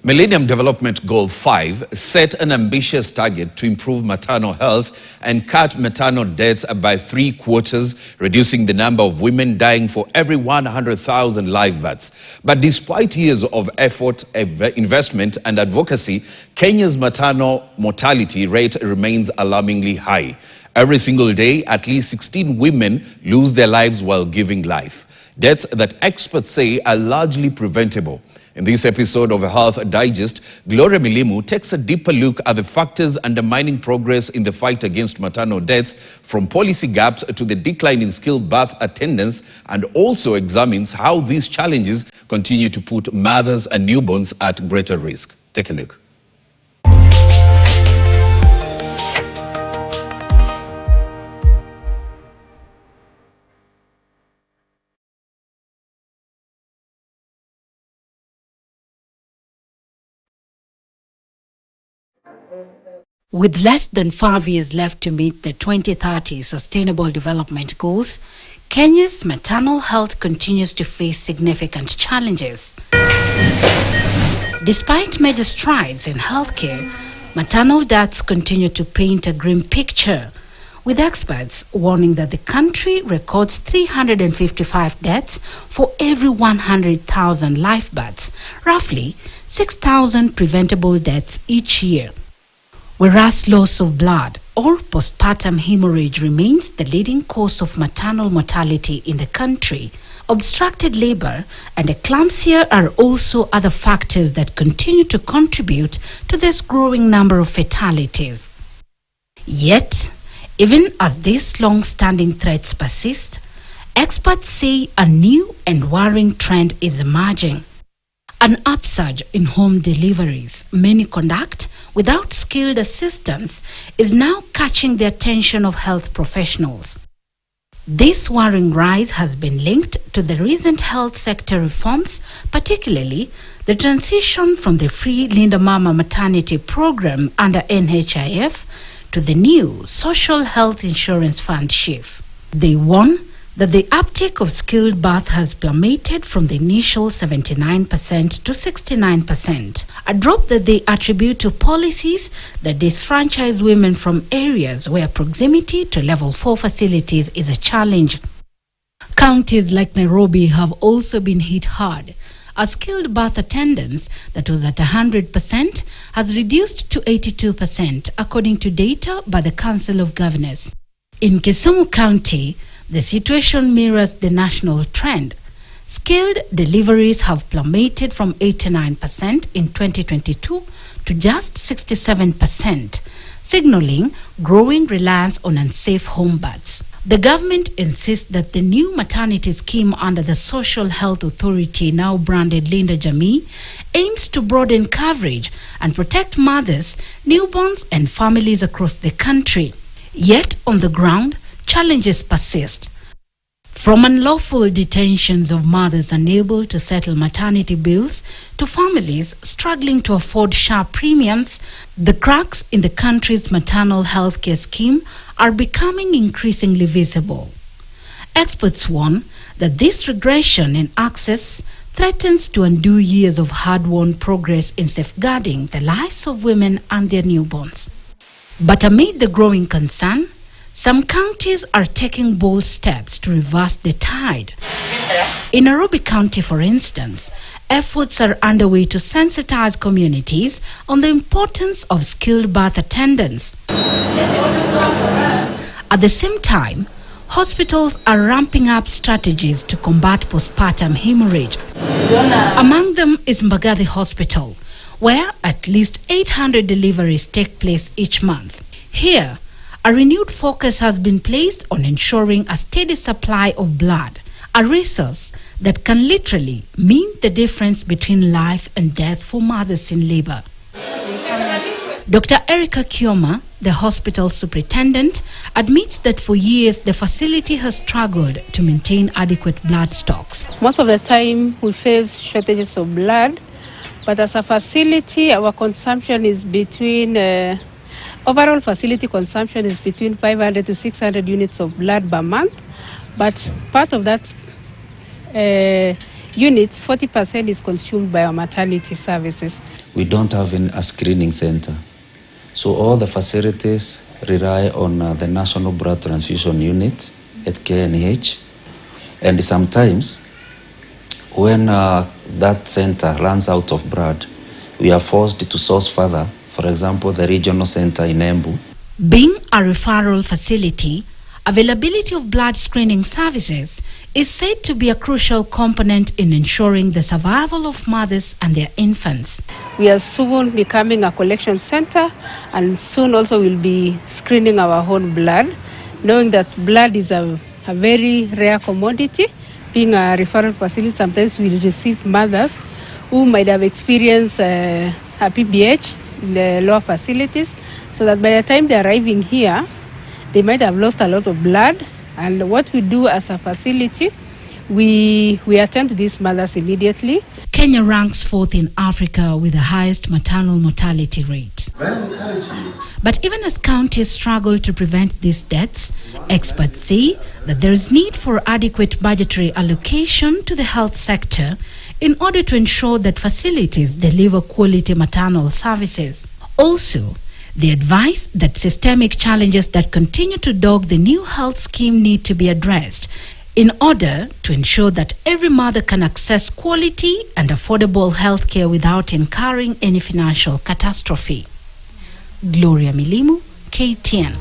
Millennium Development Goal 5 set an ambitious target to improve maternal health and cut maternal deaths by 3/4, reducing the number of women dying for every 100,000 live births. But despite years of effort, investment and advocacy, Kenya's maternal mortality rate remains alarmingly high. Every single day, at least 16 women lose their lives while giving life. Deaths that experts say are largely preventable. In this episode of Health Digest, Gloria Milimu takes a deeper look at the factors undermining progress in the fight against maternal deaths, from policy gaps to the decline in skilled birth attendance, and also examines how these challenges continue to put mothers and newborns at greater risk. Take a look. With less than 5 years left to meet the 2030 Sustainable Development Goals, Kenya's maternal health continues to face significant challenges. Despite major strides in healthcare, maternal deaths continue to paint a grim picture, with experts warning that the country records 355 deaths for every 100,000 live births, roughly 6,000 preventable deaths each year. Whereas loss of blood or postpartum hemorrhage remains the leading cause of maternal mortality in the country, obstructed labor and eclampsia are also other factors that continue to contribute to this growing number of fatalities. Yet, even as these long-standing threats persist, experts say a new and worrying trend is emerging. An upsurge in home deliveries, many conduct without skilled assistance, is now catching the attention of health professionals. This worrying rise has been linked to the recent health sector reforms, particularly the transition from the free Linda Mama maternity program under NHIF to the new Social Health Insurance Fund SHIF. They warn that the uptake of skilled birth has plummeted from the initial 79% to 69%, a drop that they attribute to policies that disfranchise women from areas where proximity to level 4 facilities is a challenge. Counties like Nairobi have also been hit hard, as skilled birth attendance that was at 100% has reduced to 82%, according to data by the Council of Governors. In Kisumu County, the situation mirrors the national trend. Skilled deliveries have plummeted from 89% in 2022 to just 67%, signaling growing reliance on unsafe home births. The government insists that the new maternity scheme under the Social Health Authority, now branded Linda Jamii, aims to broaden coverage and protect mothers, newborns and families across the country. Yet on the ground, challenges persist. From unlawful detentions of mothers unable to settle maternity bills to families struggling to afford sharp premiums, the cracks in the country's maternal health care scheme are becoming increasingly visible. Experts warn that this regression in access threatens to undo years of hard-won progress in safeguarding the lives of women and their newborns. But amid the growing concern, some counties are taking bold steps to reverse the tide. In Nairobi County, for instance, efforts are underway to sensitize communities on the importance of skilled birth attendance. At the same time, hospitals are ramping up strategies to combat postpartum hemorrhage. Among them is Mbagathi Hospital, where at least 800 deliveries take place each month. Here, a renewed focus has been placed on ensuring a steady supply of blood, a resource that can literally mean the difference between life and death for mothers in labor. Dr. Erica Kioma, the hospital superintendent, admits that for years the facility has struggled to maintain adequate blood stocks. Most of the time we face shortages of blood, but as a facility our consumption is between overall facility consumption is between 500 to 600 units of blood per month, but part of that units, 40% is consumed by our maternity services. We don't have a screening center. So all the facilities rely on the National Blood Transfusion Unit at KNH. And sometimes when that center runs out of blood, we are forced to source further, for example, the regional center in Embu. Being a referral facility, availability of blood screening services is said to be a crucial component in ensuring the survival of mothers and their infants. We are soon becoming a collection center, and soon also we'll be screening our own blood, knowing that blood is a very rare commodity. Being a referral facility, sometimes we receive mothers who might have experienced a PBH in the lower facilities, so that by the time they're arriving here, they might have lost a lot of blood. And what we do as a facility, we attend to these mothers immediately. Kenya ranks 4th in Africa with the highest maternal mortality rate. But even as counties struggle to prevent these deaths, experts say that there is need for adequate budgetary allocation to the health sector in order to ensure that facilities deliver quality maternal services. Also, they advise that systemic challenges that continue to dog the new health scheme need to be addressed in order to ensure that every mother can access quality and affordable health care without incurring any financial catastrophe. Gloria Milimu, KTN.